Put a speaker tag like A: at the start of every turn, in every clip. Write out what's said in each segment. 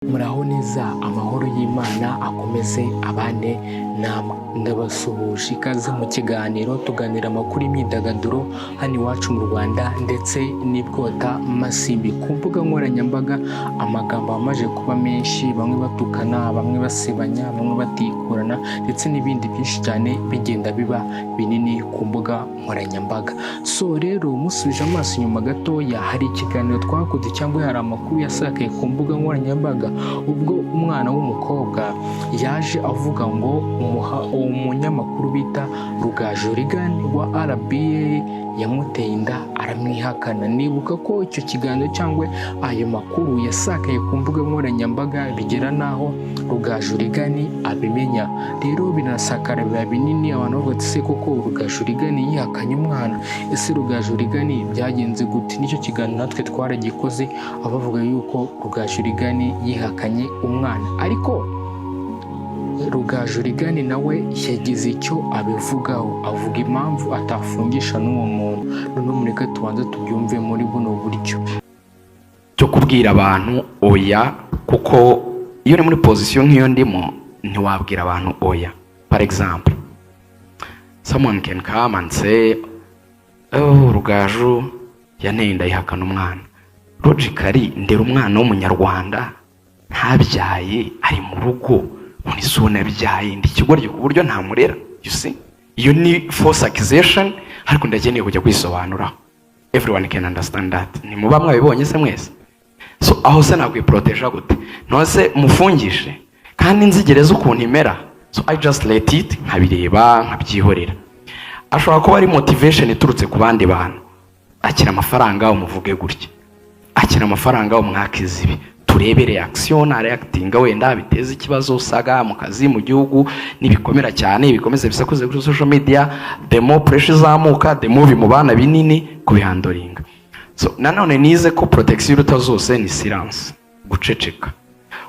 A: Muraho neza, amahoro y'Imana akomeze abane namwe. Ndabasuhuje ikaze mu kiganiro tuganira amakuru y'imyidagaduro hano iwacu mu Rwanda ndetse n'ibwota Masimbi. Ku mbuga nkoranyambaga amagambo amaze kuba menshi, bamwe batukana, bamwe basebanya, bamwe batikurana ndetse n'ibindi byinshi cyane bigenda biba binini ku mbuga nkoranyambaga. So rero musubije amaso inyuma gatoya, hari ikiganiro twakoze cyangwa hari amakuru yasakaye ku mbuga nkoranyambaga ubwo umwana w'umukobwa yaje avuga ngo umunyamakuru bita Rugaju Regan wa RBA yamuteye inda aramwihakana. Nibuka ko icyo kiganiro cyangwa ayo makuru yasakaye ku mbuga nkoranyambaga bigera naho Rugaju Regan abimenya. Rero binasakara biba binini, abantu bavuga ati se koko Rugaju Regan yihakanye umwana, ese Rugaju Regan byagenze gute? Nicyo kiganiro natwe twaragikoze abavuga yuko Rugaju Regan yihakanye umwana, ariko Rugaju Regan nawe yagize icyo abivugaho, avuga impamvu atafungisha n'uwo muntu. Noneho mureke tubanze tubyumve muri buno buryo
B: cyo kubwira abantu oya, kuko iyo uri muri position nk'iyo ndimo ntiwabwira abantu oya. For example, someone can come and say, oh, Rugaju yanteye inda yihakana umwana. Logically ndera umwana w'umunyarwanda ntabyaye ari mu rugo, muri sona byaye ndi kigoryo ku buryo ntamurera. You see, iyo ni false accusation, ariko ndageneye kujya kwisobanura. Everyone can understand that. Ni muba mwabibonye se mwese? So aho se nakwiproteja gute? Nose mufungishe kandi nzigereza ukuntu imera. So I just let it, nkabireba nkabyihorera. Ashobora kuba ari motivation iturutse ku bandi bantu, akira amafaranga umuvuge gutya, akira amafaranga umwakiza ibi, turebe reaction reacting wenda biteze ikibazo usaga mu kazi mu gihugu nibikomera cyane, ibikomeze bisakuze kuri social media, the more pressure zamuka, the more bimubana binini kubihandoringa. So nanone nize ko protection iruta zose ni silence, guceceka,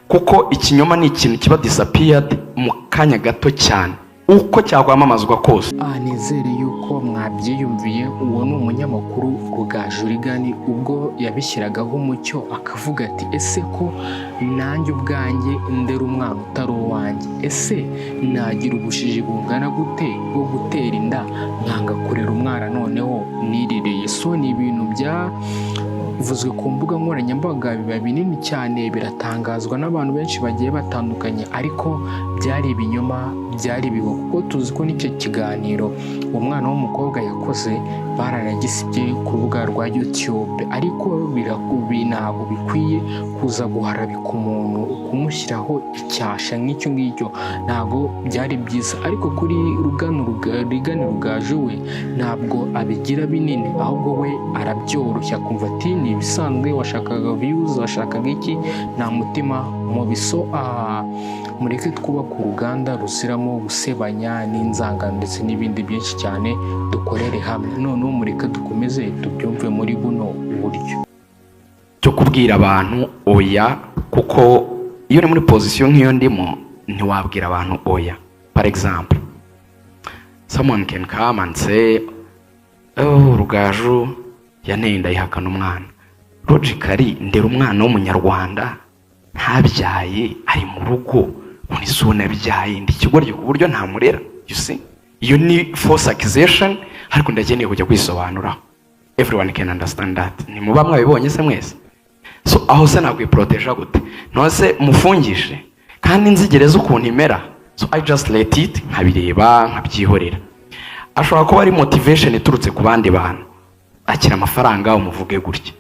B: kuko ikinyoma ni ikintu kiba disappeared mu kanya gato cyane uko cyakwamamazwa kose.
A: Nizere yuko mwabyiyumviye. Uwo ni umunyamakuru Rugaju Regan ubwo yabishyiragaho umucyo akavuga ati ese ko nanjye ubwanjye ndera umwana utari uwanjye, ese nagira ubujiji bungana gute bwo gutera inda nkanga kurera umwana noneho nirireye? So ni ibintu byavuzwe ku mbuga nkoranyambaga biba binini cyane, biratangazwa n'abantu benshi bagiye batandukanye, ariko byari ibinyoma, byari bigo, kuko tuzi ko n'icyo kiganiro uwo mwana w'umukobwa yakoze baranagisibye ku rubuga rwa YouTube, ariko ntabwo bikwiye kuza guharabika umuntu, kumushyiraho icyasha nk'icyo ngicyo ntabwo byari byiza. Ariko kuri Regan Rugaju we ntabwo abigira binini, ahubwo we arabyoroshya akumva ati ni ibisanzwe, washakaga views, washakaga iki, nta mutima mubi. So mureke twubaka uruganda rusiramo gusebanya n'inzangano ndetse n'ibindi byinshi cyane, dukorere hamwe. Noneho mureke dukomeze tubyumve muri buno buryo
B: cyo kubwira abantu oya, kuko iyo uri muri position nk'iyo ndimo ntiwabwira abantu oya. For example, someone can come and say, oh, Rugaju yanteye inda yihakana umwana. Logically ndera umwana w'umunyarwanda ntabyaye ari mu rugo, muri sona byaye ndi kigoryo ku buryo ntamurera. You see, iyo ni false accusation, ariko ndageneye kujya kwisobanura. Everyone can understand that. Ni muba mwabibonye se mwese? So aho se nakwiproteja gute? Nose mufungishe kandi nzigereza ukuntu imera. So I just let it, nkabireba nkabyihorera. Ashobora kuba ari motivation iturutse ku bandi bantu, akira amafaranga umuvuge gutya,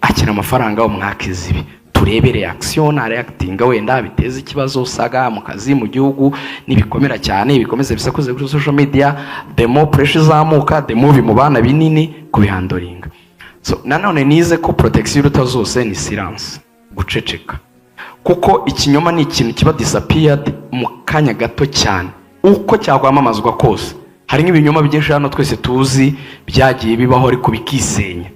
B: akira amafaranga umwakiza ibi, turebe reaction reacting wenda biteze ikibazo usaga mu kazi mu gihugu nibikomera cyane, ibikomeze bisakuze kuri social media, the more pressure zamuka, the more bimubana binini kubihandoringa. So nanone nize ko protection iruta zose ni silence, guceceka, kuko ikinyoma ni ikintu kiba disappeared mu kanya gato cyane uko cyakwamamazwa kose. Hari nk'ibinyoma byinshi hano twese tuzi byagiye bibaho ariko bikisenya,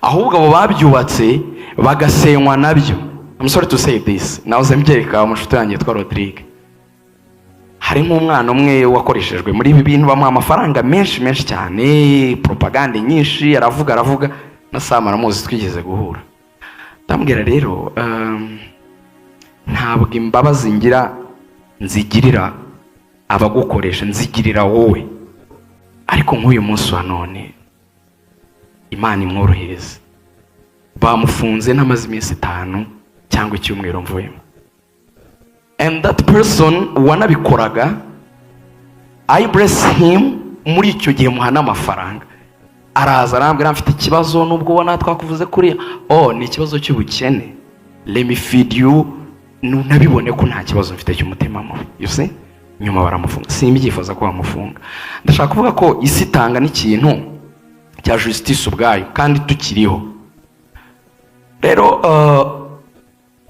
B: ahubwo abo babyubatse bagasenywa nabyo. I'm sorry to say this, nahoze mbyereka umushuti yanjye yitwa Rodrigue. Hari nk'umwana umwe wakoreshejwe muri ibi bintu, bamuha amafaranga menshi cyane, propaganda nyinshi, aravuga na Sam aramuzi twigeze guhura. Ndambwira rero ntabwo imbabazi nzigirira abagukoresha, nzigirira wowe. Ariko nk'uyu munsi wa none Imana imworohereza, bamufunze n'amaze iminsi 5 cyangwa icyumweru mvuyemo, and that person wanabikoraga, I bless him, muri icyo gihe muhana amafaranga, araza arambwira mfite ikibazo, nubwo ubona twakuvuze kuriya, ni ikibazo cy'ubukene, let me feed you, nabibone ko nta kibazo mfite cy'umutima mubi, you see. Nyuma baramufunga. Simbyifuza ko bamufunga. Ndashaka kuvuga ko isi itanga n'ikintu cya justice ubwayo kandi tukiriho. Rero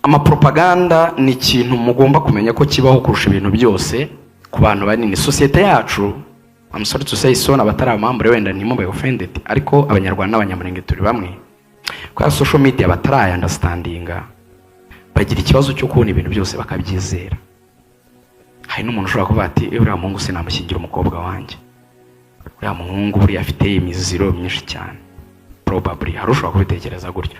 B: amapropaganda ni ikintu mugomba kumenya ko kibaho kurusha ibintu byose ku bantu banini. Societe yacu, I'm sorry to say so, n'abatari abamambure wenda ntimube offended, ariko abanyarwanda n'abanyamurenge turi bamwe. Kwa social media batari understandinga, bagira ikibazo cyo kubona ibintu byose bakabyizera. Hari n'umuntu ushobora kuvuga ati uriya muhungu sinamushyingira umukobwa wanjye, uriya muhungu buriya afite imiziro myinshi cyane, probably hari ushobora kubitekereza gutyo.